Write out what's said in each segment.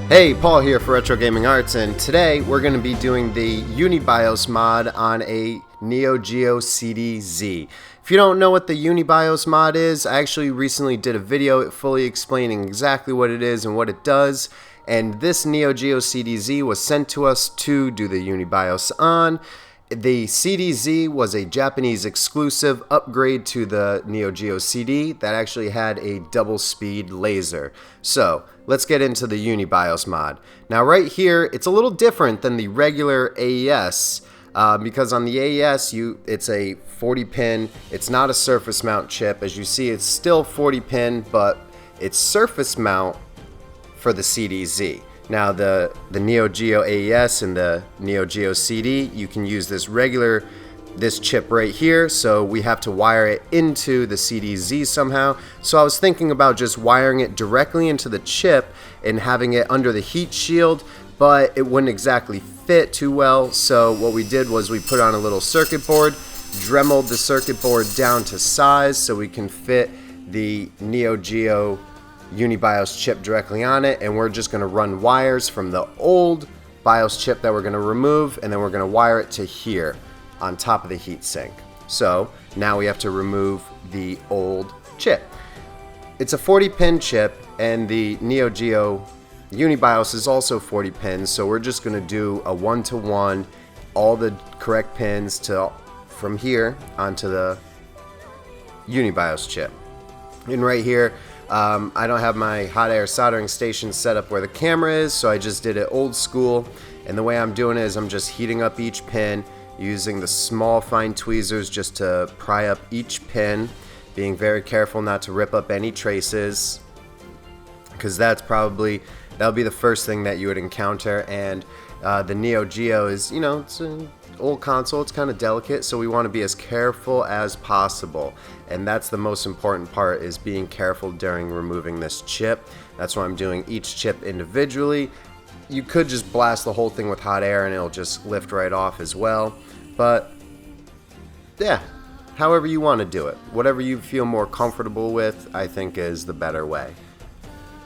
Hey, Paul here for Retro Gaming Arts, and today we're going to be doing the Unibios mod on a NEO GEO Cdz. If you don't know what the Unibios mod is, I actually recently did a video fully explaining exactly what it is and what it does, and this NEO GEO Cdz was sent to us to do the Unibios on. The Cdz was a Japanese exclusive upgrade to the NEO GEO CD that actually had a double speed laser. So let's get into the Unibios mod. Now right here, it's a little different than the regular AES because on the AES it's a 40 pin. It's not a surface mount chip. As you see, it's still 40 pin, but it's surface mount for the Cdz. Now the NEO GEO AES and the NEO GEO CD, you can use this chip right here, so we have to wire it into the Cdz somehow. So I was thinking about just wiring it directly into the chip and having it under the heat shield, but it wouldn't exactly fit too well. So what we did was we put on a little circuit board, dremeled the circuit board down to size so we can fit the NEO GEO Unibios chip directly on it, and we're just going to run wires from the old BIOS chip that we're going to remove, and then we're going to wire it to here on top of the heatsink. So now we have to remove the old chip. It's a 40 pin chip, and the NEO GEO Unibios is also 40 pins, so we're just going to do a 1-to-1, all the correct pins from here onto the Unibios chip. And right here, I don't have my hot air soldering station set up where the camera is, so I just did it old school. And the way I'm doing it is I'm just heating up each pin using the small fine tweezers just to pry up each pin, being very careful not to rip up any traces, because that'll be the first thing that you would encounter. And the NEO GEO is, it's an old console, it's kind of delicate, so we want to be as careful as possible, and that's the most important part, is being careful during removing this chip. That's why I'm doing each chip individually. You could just blast the whole thing with hot air and it'll just lift right off as well, but yeah, however you want to do it, whatever you feel more comfortable with, I think is the better way.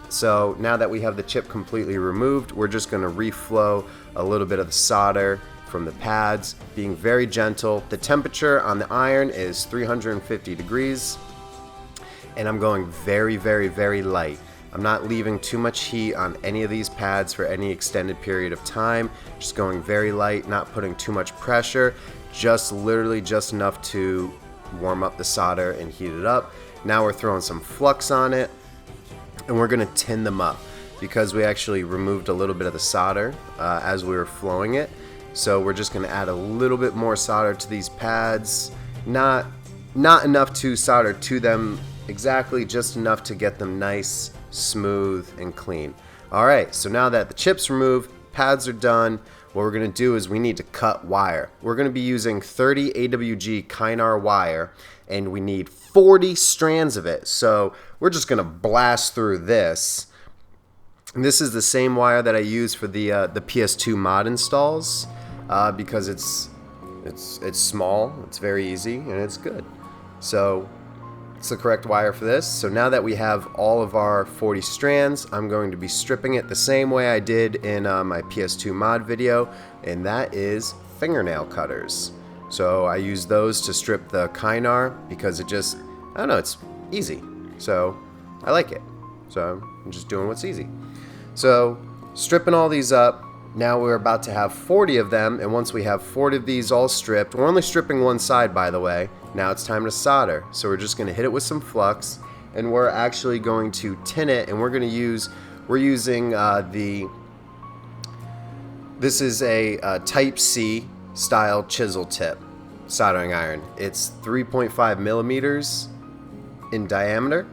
So now that we have the chip completely removed, we're just going to reflow a little bit of the solder from the pads, being very gentle. The temperature on the iron is 350 degrees, and I'm going very, very, very light. I'm not leaving too much heat on any of these pads for any extended period of time. Just going very light, not putting too much pressure, just literally just enough to warm up the solder and heat it up. Now we're throwing some flux on it, and we're going to tin them up because we actually removed a little bit of the solder as we were flowing it. So we're just going to add a little bit more solder to these pads, not enough to solder to them exactly, just enough to get them nice, smooth, and clean. Alright, so now that the chip's removed, pads are done, what we're going to do is we need to cut wire. We're going to be using 30 AWG Kynar wire, and we need 40 strands of it. So we're just going to blast through this. And this is the same wire that I use for the PS2 mod installs, because it's small, it's very easy, and it's good. So it's the correct wire for this. So now that we have all of our 40 strands, I'm going to be stripping it the same way I did in my PS2 mod video, and that is fingernail cutters. So I use those to strip the Kynar because I don't know, it's easy. So I like it. So I'm just doing what's easy. So stripping all these up, now we're about to have 40 of them, and once we have 40 of these all stripped, we're only stripping one side, by the way. Now it's time to solder. So we're just going to hit it with some flux, and we're actually going to tin it, and we're using this is a Type C style chisel tip soldering iron. It's 3.5 millimeters in diameter.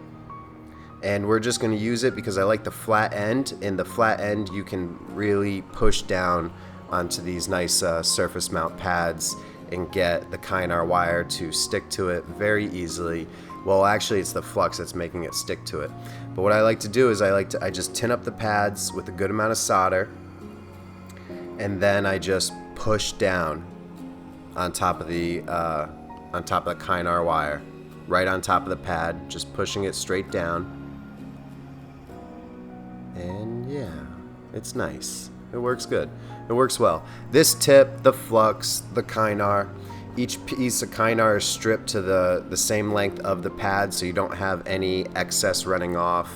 And we're just going to use it because I like the flat end. In the flat end, you can really push down onto these nice surface mount pads and get the Kynar wire to stick to it very easily. Well, actually, it's the flux that's making it stick to it. But what I like to do is I just tin up the pads with a good amount of solder, and then I just push down on top of the Kynar wire, right on top of the pad, just pushing it straight down. And yeah, It's nice. It works good. It works well. This tip, the flux, the kynar, each piece of kynar is stripped to the same length of the pad so you don't have any excess running off.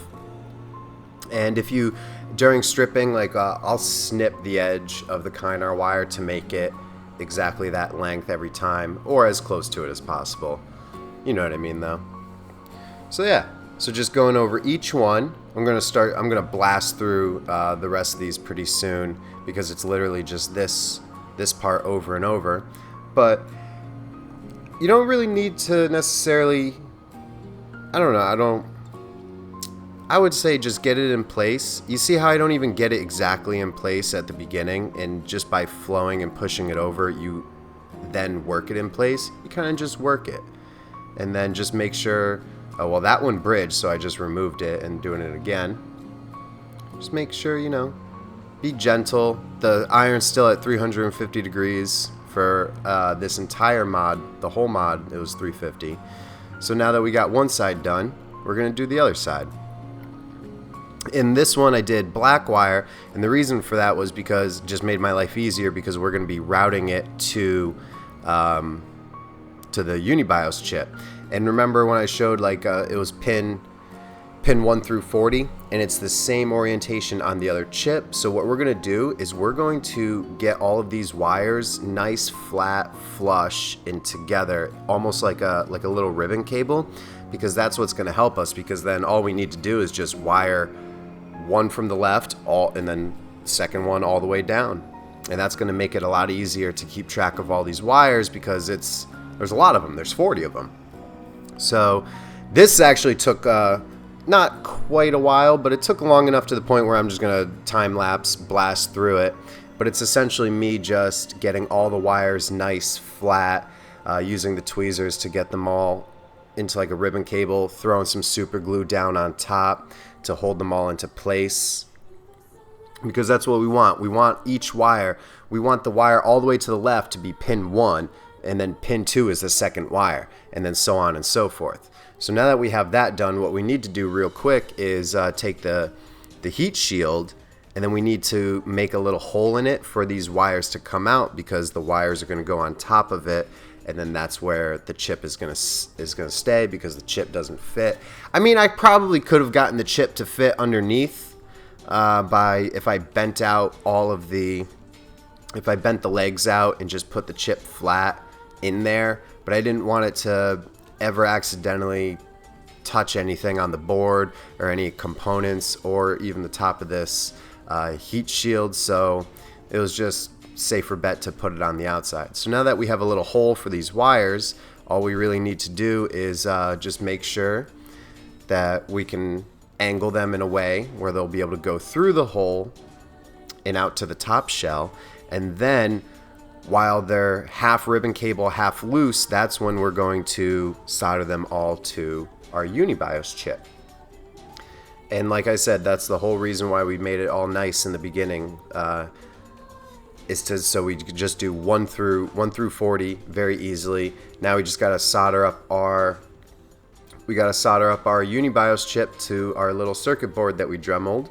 And if you, during stripping, like I'll snip the edge of the kynar wire to make it exactly that length every time, or as close to it as possible. You know what I mean though. So yeah, so just going over each one. I'm gonna blast through the rest of these pretty soon because it's literally just this part over and over. But you don't really need to necessarily, I would say just get it in place. You see how I don't even get it exactly in place at the beginning, and just by flowing and pushing it over, you then work it in place. You kind of just work it. And then just make sure, oh well, that one bridged, so I just removed it and doing it again. Just make sure, you know, be gentle. The iron's still at 350 degrees for this entire mod. The whole mod, it was 350. So now that we got one side done, we're gonna do the other side. In this one I did black wire, and the reason for that was because it just made my life easier, because we're going to be routing it to the Unibios chip. And remember when I showed like it was pin 1 through 40, and it's the same orientation on the other chip. So what we're going to do is we're going to get all of these wires nice, flat, flush and together, almost like a little ribbon cable, because that's what's going to help us, because then all we need to do is just wire one from the left, and then second one all the way down. And that's going to make it a lot easier to keep track of all these wires, because there's a lot of them. There's 40 of them. So this actually took not quite a while, but it took long enough to the point where I'm just going to time-lapse blast through it. But it's essentially me just getting all the wires nice, flat, using the tweezers to get them all into like a ribbon cable, throwing some super glue down on top to hold them all into place, because that's what we want. We want each wire, we want the wire all the way to the left to be pin 1, and then pin 2 is the second wire, and then so on and so forth. So now that we have that done, what we need to do real quick is take the heat shield, and then we need to make a little hole in it for these wires to come out, because the wires are going to go on top of it, and then that's where the chip is gonna stay, because the chip doesn't fit. I mean, I probably could have gotten the chip to fit underneath if I bent the legs out and just put the chip flat in there, but I didn't want it to ever accidentally touch anything on the board or any components or even the top of this heat shield, so it was just safer bet to put it on the outside. So now that we have a little hole for these wires, all we really need to do is just make sure that we can angle them in a way where they'll be able to go through the hole and out to the top shell. And then while they're half ribbon cable, half loose, that's when we're going to solder them all to our Unibios chip. And like I said, that's the whole reason why we made it all nice in the beginning. So we could just do 1 through 40 very easily. Now we just gotta solder up our Unibios chip to our little circuit board that we dremeled,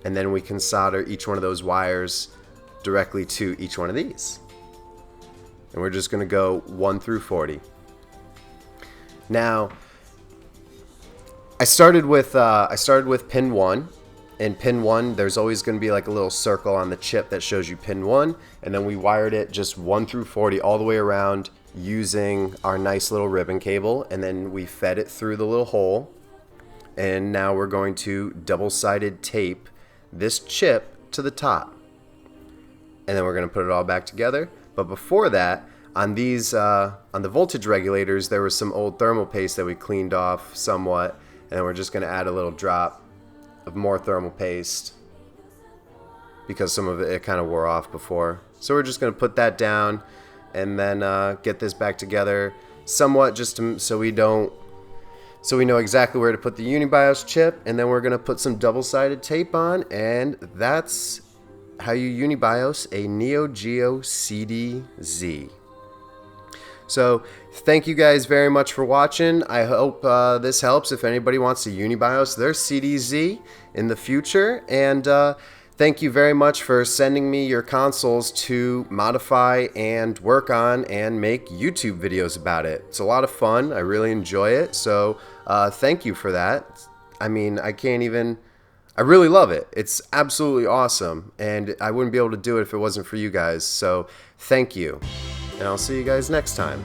and then we can solder each one of those wires directly to each one of these. And we're just gonna go 1 through 40. Now I started with pin 1. In pin 1, there's always going to be like a little circle on the chip that shows you pin 1, and then we wired it just 1 through 40 all the way around using our nice little ribbon cable, and then we fed it through the little hole. And now we're going to double-sided tape this chip to the top, and then we're going to put it all back together. But before that, on these on the voltage regulators, there was some old thermal paste that we cleaned off somewhat, and then we're just going to add a little drop of more thermal paste, because some of it kind of wore off before. So we're just going to put that down, and then get this back together somewhat, just so we know exactly where to put the Unibios chip. And then we're going to put some double-sided tape on, and that's how you Unibios a NEO GEO Cdz. So thank you guys very much for watching. I hope this helps if anybody wants to Unibios their Cdz in the future. And Thank you very much for sending me your consoles to modify and work on and make YouTube videos about it. It's a lot of fun. I really enjoy it. So thank you for that. I mean, I really love it. It's absolutely awesome. And I wouldn't be able to do it if it wasn't for you guys. So thank you. And I'll see you guys next time.